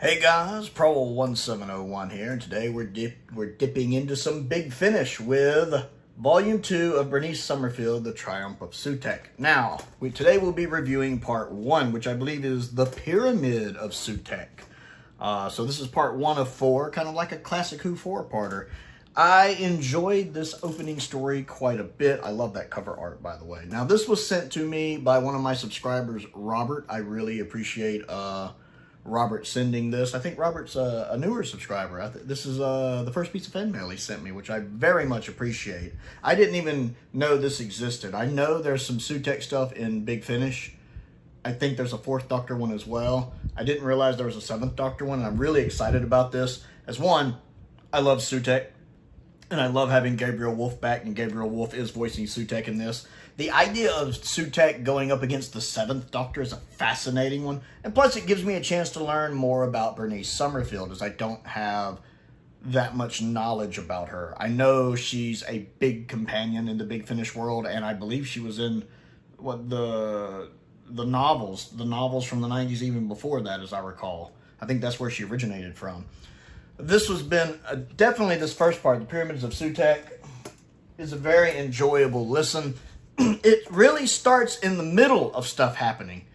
Hey guys, Prowl 1701 here, and today we're dipping into some Big Finish with Volume 2 of Bernice Summerfield, The Triumph of Sutekh. Now, today we'll be reviewing Part 1, which I believe is The Pyramid of Sutekh. So this is Part 1 of 4, kind of like a classic Who 4-parter. I enjoyed this opening story quite a bit. I love that cover art, by the way. Now, this was sent to me by one of my subscribers, Robert. I really appreciate Robert sending this. I think Robert's a newer subscriber. This is the first piece of fan mail he sent me, which I very much appreciate. I didn't even know this existed. I know there's some Sutekh stuff in Big Finish. I think there's a 4th Doctor one as well. I didn't realize there was a 7th Doctor one, and I'm really excited about this. As one, I love Sutekh, and I love having Gabriel Wolf back, and Gabriel Wolf is voicing Sutekh in this. The idea of Sutekh going up against the 7th Doctor is a fascinating one. And plus, it gives me a chance to learn more about Bernice Summerfield, as I don't have that much knowledge about her. I know she's a big companion in the Big Finish world, and I believe she was in the novels from the 90s, even before that, as I recall. I think that's where she originated from. This has been, definitely this first part, The Pyramids of Sutekh, is a very enjoyable listen. It really starts in the middle of stuff happening.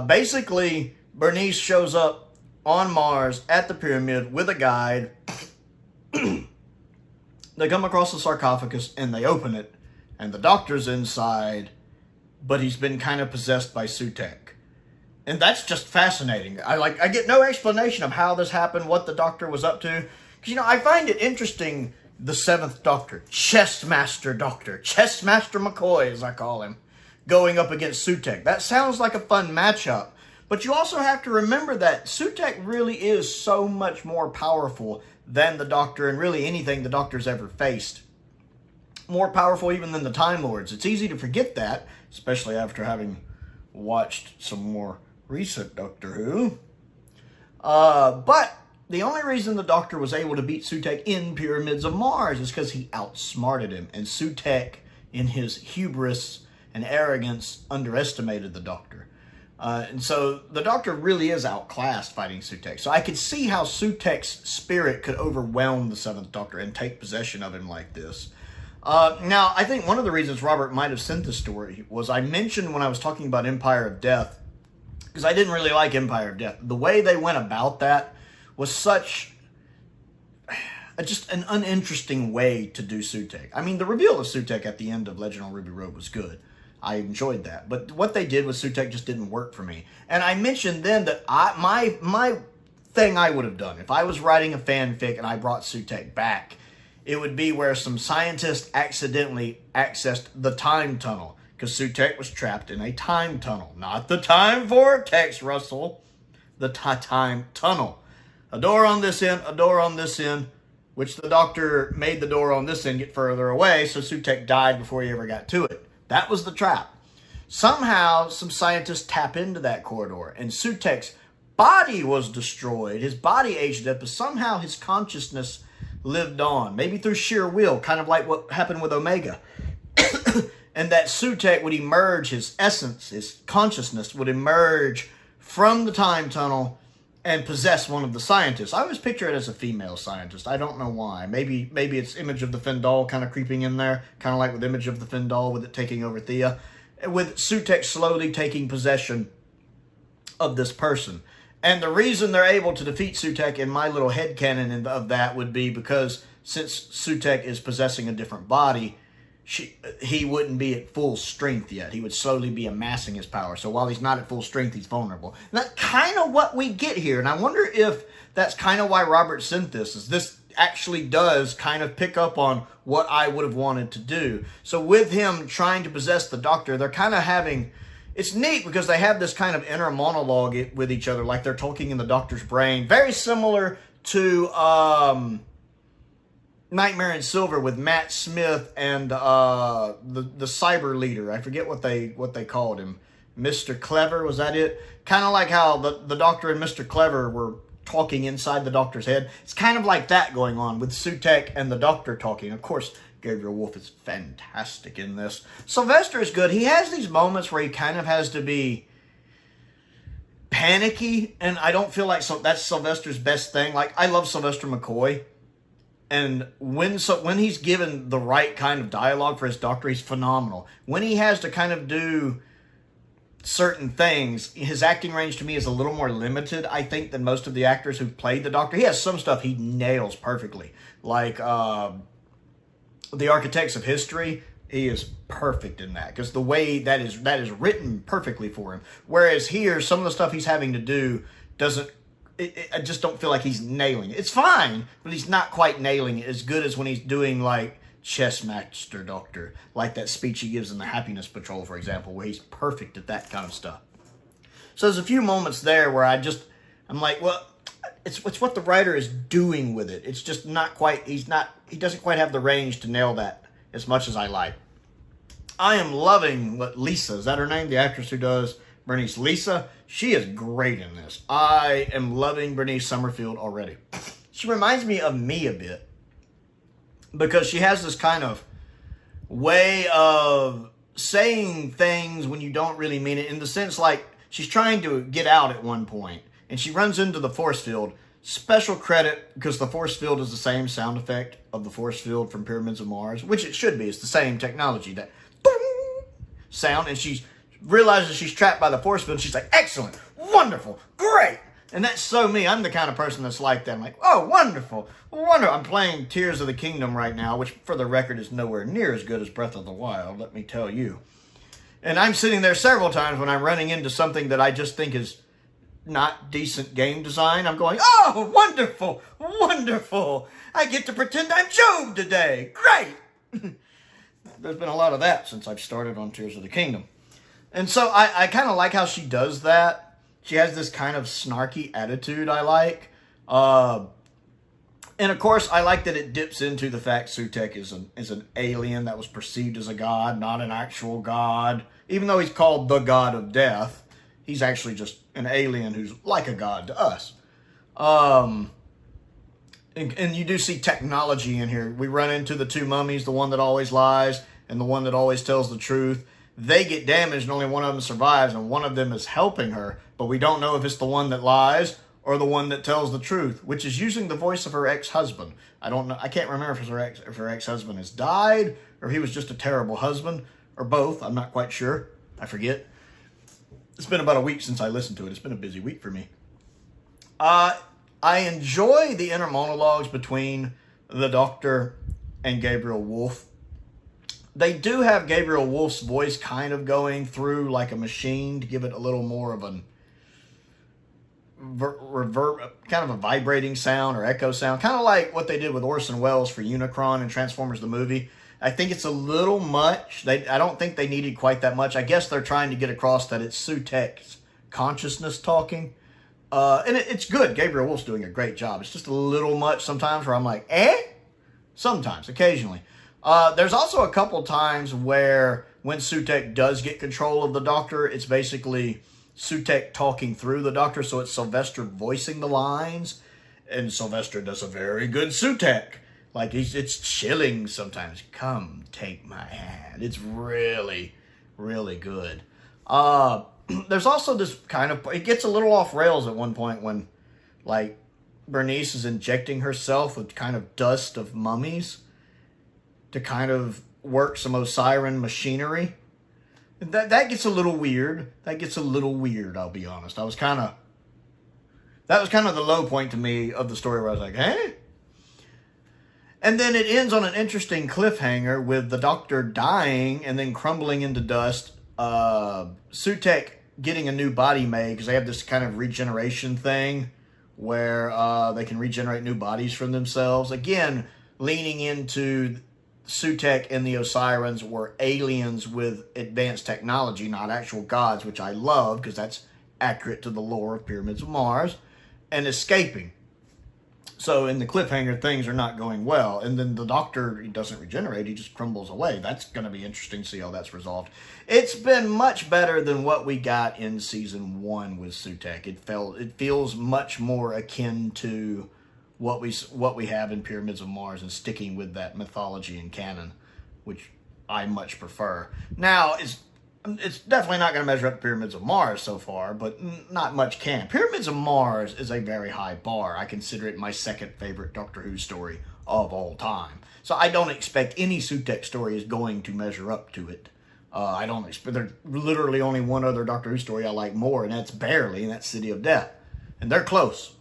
Basically, Bernice shows up on Mars at the pyramid with a guide. They come across the sarcophagus and they open it, and the Doctor's inside, but he's been kind of possessed by Sutekh. And that's just fascinating. I get no explanation of how this happened, what the Doctor was up to. Because, I find it interesting, the 7th Doctor, Chessmaster McCoy, as I call him, going up against Sutekh. That sounds like a fun matchup. But you also have to remember that Sutekh really is so much more powerful than the Doctor, and really anything the Doctor's ever faced. More powerful even than the Time Lords. It's easy to forget that, especially after having watched some more recent Doctor Who. But the only reason the Doctor was able to beat Sutekh in Pyramids of Mars is because he outsmarted him. And Sutekh, in his hubris and arrogance, underestimated the Doctor. And so the Doctor really is outclassed fighting Sutekh. So I could see how Sutekh's spirit could overwhelm the 7th Doctor and take possession of him like this. Now, I think one of the reasons Robert might have sent this story was I mentioned when I was talking about Empire of Death, because I didn't really like Empire of Death. The way they went about that was such just an uninteresting way to do Sutekh. I mean, the reveal of Sutekh at the end of Legend on Ruby Road was good. I enjoyed that. But what they did with Sutekh just didn't work for me. And I mentioned then that my thing I would have done, if I was writing a fanfic and I brought Sutekh back, it would be where some scientist accidentally accessed the time tunnel. Because Sutekh was trapped in a time tunnel. Not the time vortex, Russell. The time tunnel. A door on this end, a door on this end, which the Doctor made the door on this end get further away, so Sutekh died before he ever got to it. That was the trap. Somehow, some scientists tap into that corridor, and Sutekh's body was destroyed. His body aged up, but somehow his consciousness lived on. Maybe through sheer will, kind of like what happened with Omega. And that Sutekh would emerge, his essence, his consciousness would emerge from the time tunnel and possess one of the scientists. I always picture it as a female scientist. I don't know why. Maybe it's Image of the Fendal kind of creeping in there, kind of like with Image of the Fendal with it taking over Thea, with Sutekh slowly taking possession of this person. And the reason they're able to defeat Sutekh in my little headcanon of that would be because since Sutekh is possessing a different body, he wouldn't be at full strength yet. He would slowly be amassing his power. So while he's not at full strength, he's vulnerable. And that's kind of what we get here. And I wonder if that's kind of why Robert sent this. Is this actually does kind of pick up on what I would have wanted to do. So with him trying to possess the Doctor, they're kind of having... It's neat because they have this kind of inner monologue with each other, like they're talking in the Doctor's brain. Very similar to... Nightmare in Silver with Matt Smith and the cyber leader. I forget what they called him. Mr. Clever, was that it? Kind of like how the Doctor and Mr. Clever were talking inside the Doctor's head. It's kind of like that going on with Sutekh and the Doctor talking. Of course, Gabriel Wolf is fantastic in this. Sylvester is good. He has these moments where he kind of has to be panicky, and I don't feel like that's Sylvester's best thing. Like, I love Sylvester McCoy, and when he's given the right kind of dialogue for his doctor, he's phenomenal. When he has to kind of do certain things, his acting range to me is a little more limited, I think, than most of the actors who've played the Doctor. He has some stuff he nails perfectly, like The Architects of History. He is perfect in that, because the way that is written perfectly for him. Whereas here, some of the stuff he's having to do doesn't. I just don't feel like he's nailing it. It's fine, but he's not quite nailing it as good as when he's doing like Chess Master Doctor, like that speech he gives in the Happiness Patrol, for example, where he's perfect at that kind of stuff. So there's a few moments there where I'm like, well, it's what the writer is doing with it. It's just not quite, he doesn't quite have the range to nail that as much as I like. I am loving what Lisa, is that her name? The actress who does Bernice, Lisa, she is great in this. I am loving Bernice Summerfield already. She reminds me of me a bit, because she has this kind of way of saying things when you don't really mean it, in the sense like she's trying to get out at one point and she runs into the force field. Special credit, because the force field is the same sound effect of the force field from Pyramids of Mars, which it should be. It's the same technology, that sound, and she realizes she's trapped by the force field, and she's like, excellent, wonderful, great. And that's so me. I'm the kind of person that's like that. I'm like, oh, wonderful, wonderful. I'm playing Tears of the Kingdom right now, which, for the record, is nowhere near as good as Breath of the Wild, let me tell you. And I'm sitting there several times when I'm running into something that I just think is not decent game design. I'm going, oh, wonderful, wonderful. I get to pretend I'm Job today. Great. There's been a lot of that since I've started on Tears of the Kingdom. And so I kind of like how she does that. She has this kind of snarky attitude I like. And of course, I like that it dips into the fact Sutekh is an alien that was perceived as a god, not an actual god. Even though he's called the god of death, he's actually just an alien who's like a god to us. And you do see technology in here. We run into the two mummies, the one that always lies and the one that always tells the truth. They get damaged and only one of them survives, and one of them is helping her, but we don't know if it's the one that lies or the one that tells the truth, which is using the voice of her ex-husband. I don't know. I can't remember if her ex-husband has died or he was just a terrible husband, or both. I'm not quite sure. I forget. It's been about a week since I listened to it. It's been a busy week for me. I enjoy the inner monologues between the Doctor and Gabriel Wolf. They do have Gabriel Wolf's voice kind of going through like a machine to give it a little more of an kind of a vibrating sound or echo sound, kind of like what they did with Orson Welles for Unicron and Transformers the movie. I think it's a little much. I don't think they needed quite that much. I guess they're trying to get across that it's Sutekh's consciousness talking. And it's good. Gabriel Wolf's doing a great job. It's just a little much sometimes where I'm like, eh? Sometimes, occasionally. There's also a couple times where when Sutekh does get control of the Doctor, it's basically Sutekh talking through the Doctor, so it's Sylvester voicing the lines, and Sylvester does a very good Sutekh. Like, it's chilling sometimes. Come, take my hand. It's really, really good. There's also this kind of, it gets a little off rails at one point when, like, Bernice is injecting herself with kind of dust of mummies to kind of work some Osiran machinery. That gets a little weird. That gets a little weird, I'll be honest. That was kind of the low point to me of the story where I was like, eh? And then it ends on an interesting cliffhanger with the Doctor dying and then crumbling into dust. Sutekh getting a new body made because they have this kind of regeneration thing where they can regenerate new bodies from themselves. Again, leaning into Sutekh and the Osirans were aliens with advanced technology, not actual gods, which I love because that's accurate to the lore of Pyramids of Mars, and escaping. So in the cliffhanger, things are not going well. And then the Doctor, he doesn't regenerate, he just crumbles away. That's going to be interesting to see how that's resolved. It's been much better than what we got in Season 1 with Sutekh. It feels much more akin to what we have in Pyramids of Mars and sticking with that mythology and canon, which I much prefer. Now, It's definitely not going to measure up to Pyramids of Mars so far, but not much can. Pyramids of Mars is a very high bar. I consider it my second favorite Doctor Who story of all time. So I don't expect any Sutekh story is going to measure up to it. I don't expect, there's literally only one other Doctor Who story I like more, and that's barely, and that's City of Death. And they're close.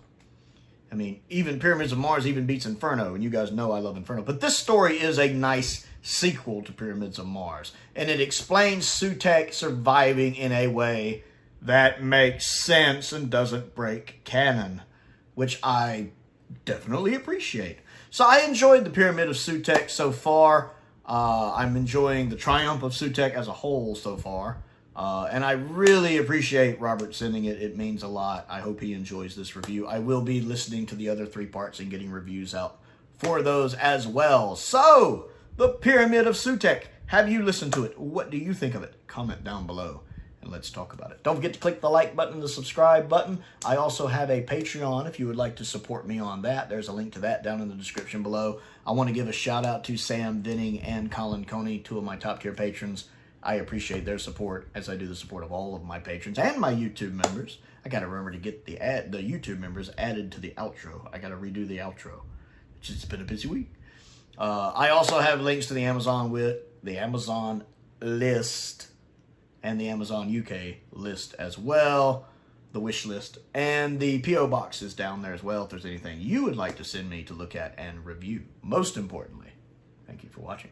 I mean, even Pyramids of Mars even beats Inferno, and you guys know I love Inferno. But this story is a nice sequel to Pyramids of Mars, and it explains Sutekh surviving in a way that makes sense and doesn't break canon, which I definitely appreciate. So I enjoyed the Pyramid of Sutekh so far. I'm enjoying the triumph of Sutekh as a whole so far. And I really appreciate Robert sending it. It means a lot. I hope he enjoys this review. I will be listening to the other 3 parts and getting reviews out for those as well. So, the Pyramid of Sutekh. Have you listened to it? What do you think of it? Comment down below and let's talk about it. Don't forget to click the like button, the subscribe button. I also have a Patreon if you would like to support me on that. There's a link to that down in the description below. I want to give a shout out to Sam, Venning, and Colin Coney, 2 of my top tier patrons. I appreciate their support as I do the support of all of my patrons and my YouTube members. I got to remember to get the YouTube members added to the outro. I got to redo the outro. It's been a busy week. I also have links to the Amazon list and the Amazon UK list as well, the wish list, and the P.O. box is down there as well if there's anything you would like to send me to look at and review. Most importantly, thank you for watching.